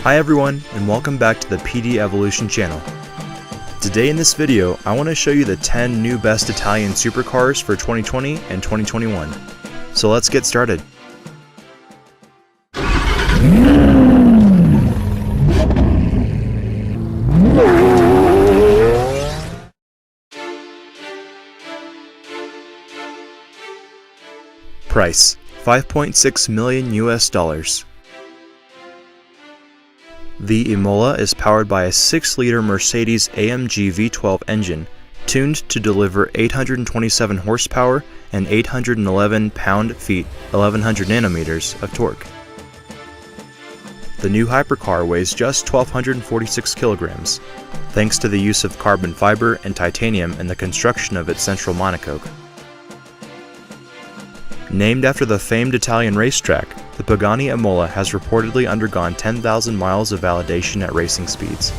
Hi everyone, and welcome back to the PD Evolution channel. Today in this video, I want to show you the 10 new best Italian supercars for 2020 and 2021. So let's get started. Price: $5.6 million US. The Imola is powered by a 6-liter Mercedes AMG V12 engine, tuned to deliver 827 horsepower and 811 pound-feet, 1100 nanometers of torque. The new hypercar weighs just 1,246 kilograms, thanks to the use of carbon fiber and titanium in the construction of its central monocoque. Named after the famed Italian racetrack, the Pagani Imola has reportedly undergone 10,000 miles of validation at racing speeds.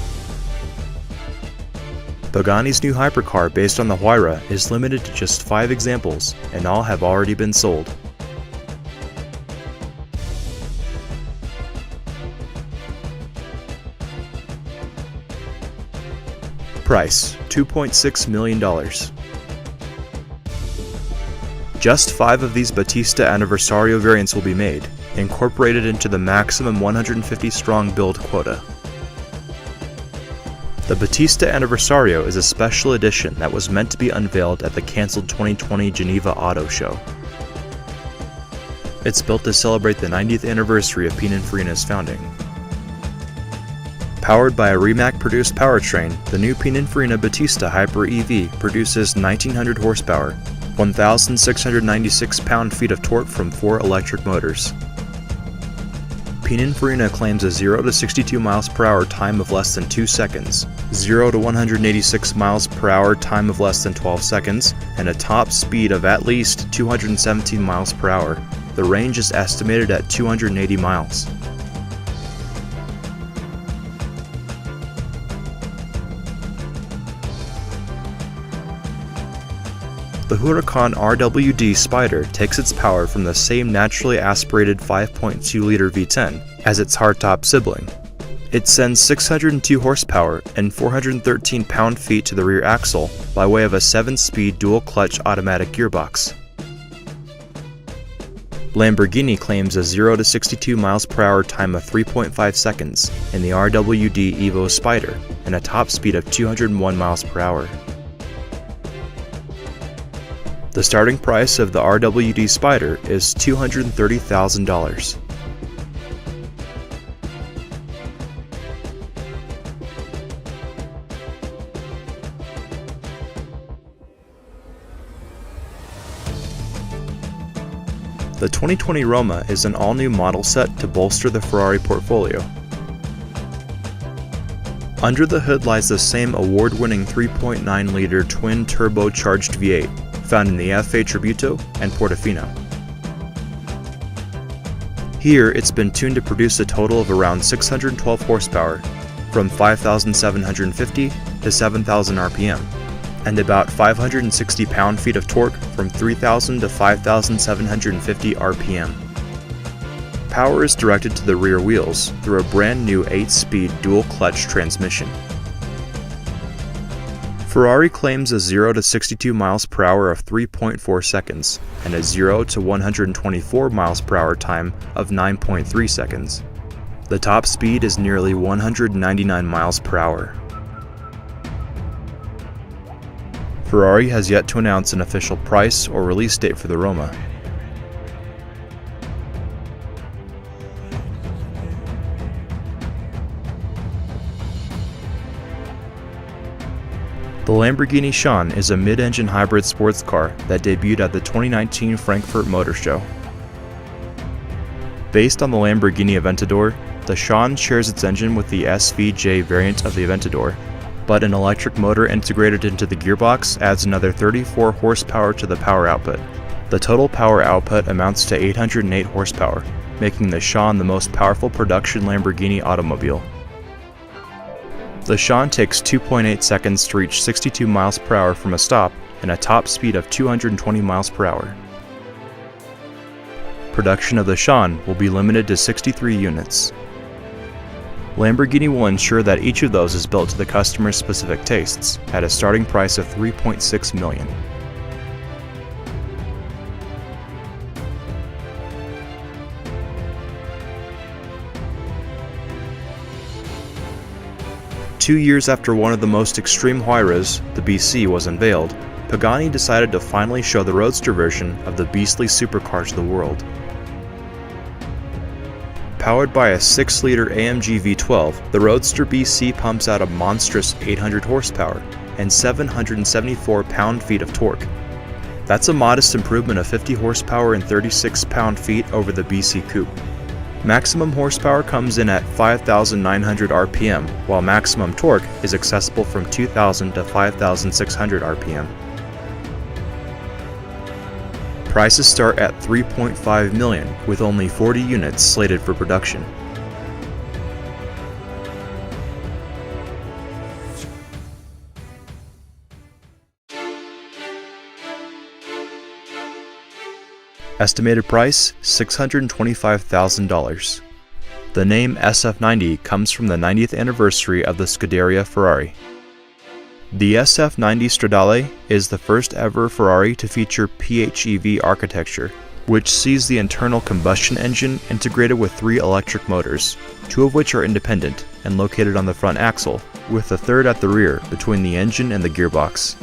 Pagani's new hypercar based on the Huayra is limited to just 5 examples, and all have already been sold. Price: $2.6 million. Just 5 of these Battista Anniversario variants will be made, incorporated into the maximum 150-strong build quota. The Battista Anniversario is a special edition that was meant to be unveiled at the cancelled 2020 Geneva Auto Show. It's built to celebrate the 90th anniversary of Pininfarina's founding. Powered by a Rimac-produced powertrain, the new Pininfarina Battista Hyper EV produces 1,900 horsepower, 1,696 pound-feet of torque from 4 electric motors. Pininfarina claims a 0 to 62 miles per hour time of less than 2 seconds, 0 to 186 miles per hour time of less than 12 seconds, and a top speed of at least 217 miles per hour. The range is estimated at 280 miles. The Huracan RWD Spider takes its power from the same naturally aspirated 5.2-liter V10 as its hardtop sibling. It sends 602 horsepower and 413 pound-feet to the rear axle by way of a 7-speed dual-clutch automatic gearbox. Lamborghini claims a 0 to 62 miles per hour time of 3.5 seconds in the RWD Evo Spider and a top speed of 201 miles per hour. The starting price of the RWD Spider is $230,000. The 2020 Roma is an all-new model set to bolster the Ferrari portfolio. Under the hood lies the same award-winning 3.9-liter twin-turbocharged V8, found in the F8 Tributo and Portofino. Here, it's been tuned to produce a total of around 612 horsepower, from 5,750 to 7,000 RPM, and about 560 pound-feet of torque from 3,000 to 5,750 RPM. Power is directed to the rear wheels through a brand new 8-speed dual-clutch transmission. Ferrari claims a 0 to 62 miles per hour of 3.4 seconds and a 0 to 124 miles per hour time of 9.3 seconds. The top speed is nearly 199 miles per hour. Ferrari has yet to announce an official price or release date for the Roma. The Lamborghini Sián is a mid-engine hybrid sports car that debuted at the 2019 Frankfurt Motor Show. Based on the Lamborghini Aventador, the Sián shares its engine with the SVJ variant of the Aventador, but an electric motor integrated into the gearbox adds another 34 horsepower to the power output. The total power output amounts to 808 horsepower, making the Sián the most powerful production Lamborghini automobile. The Sián takes 2.8 seconds to reach 62 miles per hour from a stop and a top speed of 220 miles per hour. Production of the Sián will be limited to 63 units. Lamborghini will ensure that each of those is built to the customer's specific tastes, at a starting price of $3.6 million. Two years after one of the most extreme Huayras, the BC, was unveiled, Pagani decided to finally show the roadster version of the beastly supercar to the world. Powered by a 6-liter AMG V12, the Roadster BC pumps out a monstrous 800 horsepower and 774 pound-feet of torque. That's a modest improvement of 50 horsepower and 36 pound-feet over the BC Coupe. Maximum horsepower comes in at 5,900 RPM, while maximum torque is accessible from 2,000 to 5,600 RPM. Prices start at $3.5 million, with only 40 units slated for production. Estimated price, $625,000. The name SF90 comes from the 90th anniversary of the Scuderia Ferrari. The SF90 Stradale is the first ever Ferrari to feature PHEV architecture, which sees the internal combustion engine integrated with 3 electric motors, 2 of which are independent and located on the front axle, with the third at the rear between the engine and the gearbox.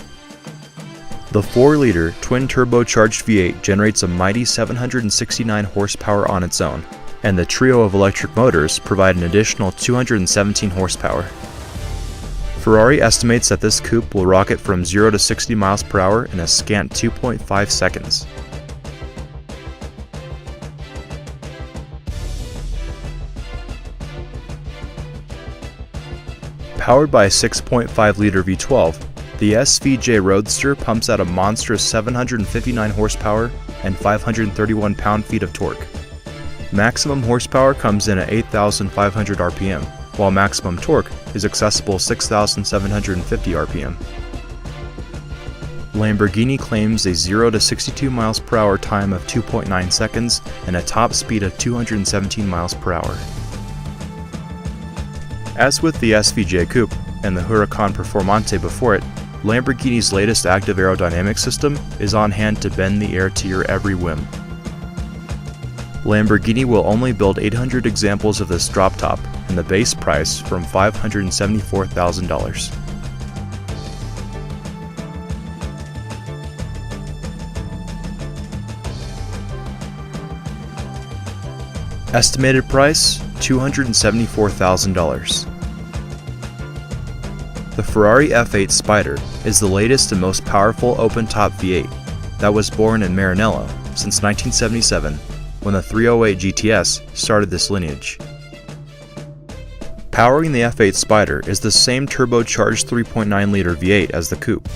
The 4-liter twin-turbocharged V8 generates a mighty 769 horsepower on its own, and the trio of electric motors provide an additional 217 horsepower. Ferrari estimates that this coupe will rocket from 0 to 60 miles per hour in a scant 2.5 seconds. Powered by a 6.5-liter V12, the SVJ Roadster pumps out a monstrous 759 horsepower and 531 pound-feet of torque. Maximum horsepower comes in at 8,500 RPM, while maximum torque is accessible 6,750 RPM. Lamborghini claims a 0 to 62 miles per hour time of 2.9 seconds and a top speed of 217 miles per hour. As with the SVJ Coupe and the Huracan Performante before it, Lamborghini's latest active aerodynamic system is on hand to bend the air to your every whim. Lamborghini will only build 800 examples of this drop top, and the base price from $574,000. Estimated price, $274,000. The Ferrari F8 Spider is the latest and most powerful open-top V8 that was born in Maranello since 1977, when the 308 GTS started this lineage. Powering the F8 Spider is the same turbocharged 3.9-liter V8 as the coupe.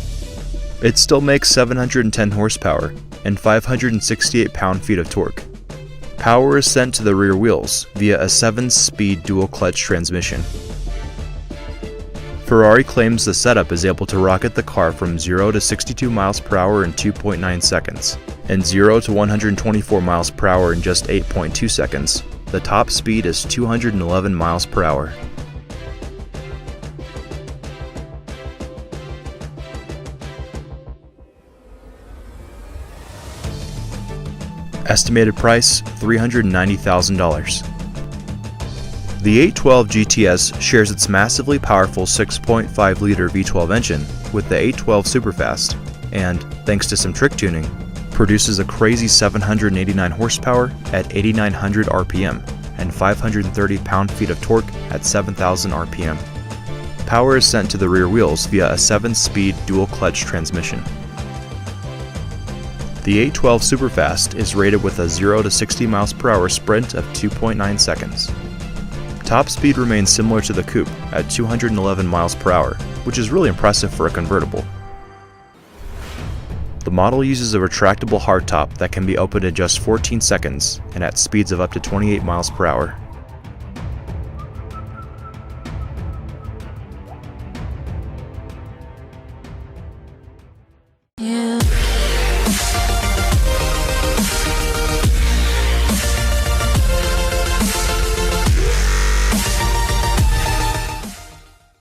It still makes 710 horsepower and 568 pound-feet of torque. Power is sent to the rear wheels via a 7-speed dual-clutch transmission. Ferrari claims the setup is able to rocket the car from 0 to 62 miles per hour in 2.9 seconds, and 0 to 124 miles per hour in just 8.2 seconds. The top speed is 211 miles per hour. Estimated price, $390,000. The 812 GTS shares its massively powerful 6.5-liter V12 engine with the 812 Superfast, and, thanks to some trick tuning, produces a crazy 789 horsepower at 8,900 RPM and 530 pound-feet of torque at 7,000 RPM. Power is sent to the rear wheels via a 7-speed dual-clutch transmission. The 812 Superfast is rated with a 0 to 60 miles per hour sprint of 2.9 seconds. Top speed remains similar to the coupe at 211 miles per hour, which is really impressive for a convertible. The model uses a retractable hardtop that can be opened in just 14 seconds and at speeds of up to 28 miles per hour.